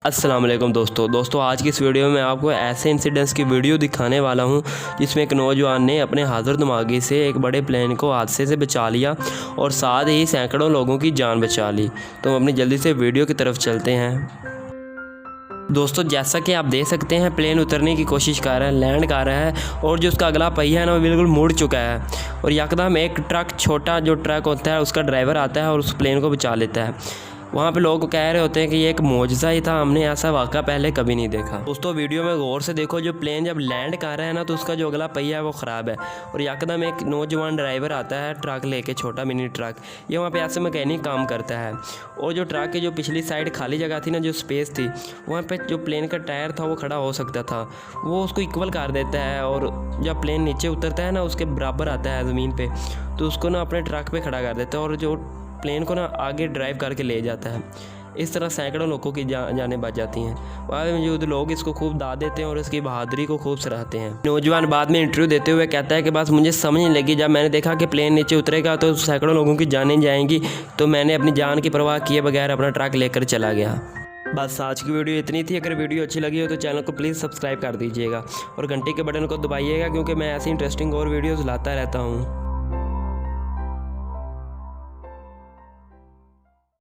अस्सलाम वालेकुम दोस्तों आज की इस वीडियो में आपको ऐसे इंसिडेंट्स की वीडियो दिखाने वाला हूं जिसमें एक नौजवान ने अपने हाज़िर दिमागी से एक बड़े प्लेन को हादसे से बचा लिया और साथ ही सैकड़ों लोगों की जान बचा ली। तो हम अपनी जल्दी से वीडियो की तरफ चलते हैं। दोस्तों जैसा कि आप देख सकते हैं प्लेन उतरने की कोशिश कर रहा है, लैंड कर रहा है और जो उसका अगला पहिया है ना वो बिल्कुल मुड़ चुका है और यकदम एक ट्रक, छोटा जो ट्रक होता है उसका ड्राइवर आता है और उस प्लेन को बचा लेता है। वहाँ पे लोग कह रहे होते हैं कि ये एक मौजज़ा ही था, हमने ऐसा वाक़ा पहले कभी नहीं देखा। दोस्तों वीडियो में गौर से देखो, जो प्लेन जब लैंड कर रहा है ना तो उसका जो अगला पहिया है वो ख़राब है और यकदम एक नौजवान ड्राइवर आता है ट्रक लेके, छोटा मिनी ट्रक। ये वहाँ पे ऐसे मैकेनिक काम करता है और जो ट्रक की जो पिछली साइड खाली जगह थी ना, जो स्पेस थी, वहाँ पर जो प्लेन का टायर था वो खड़ा हो सकता था, वो उसको इक्वल कर देता है और जब प्लेन नीचे उतरता है ना उसके बराबर आता है ज़मीन पर, तो उसको ना अपने ट्रक पर खड़ा कर देता है और जो प्लेन को ना आगे ड्राइव करके ले जाता है। इस तरह सैकड़ों लोगों की जानें बच जाती हैं। वहाँ मौजूद लोग इसको खूब दाद देते हैं और इसकी बहादुरी को खूब सराहते हैं। नौजवान बाद में इंटरव्यू देते हुए कहता है कि बस मुझे समझ नहीं लगी, जब मैंने देखा कि प्लेन नीचे उतरेगा तो सैकड़ों लोगों की जानें जाएंगी, तो मैंने अपनी जान की परवाह किए बगैर अपना ट्रक लेकर चला गया। बस आज की वीडियो इतनी थी। अगर वीडियो अच्छी लगी हो तो चैनल को प्लीज़ सब्सक्राइब कर दीजिएगा और घंटे के बटन को दबाइएगा, क्योंकि मैं ऐसी इंटरेस्टिंग और वीडियोज़ लाता रहता हूँ।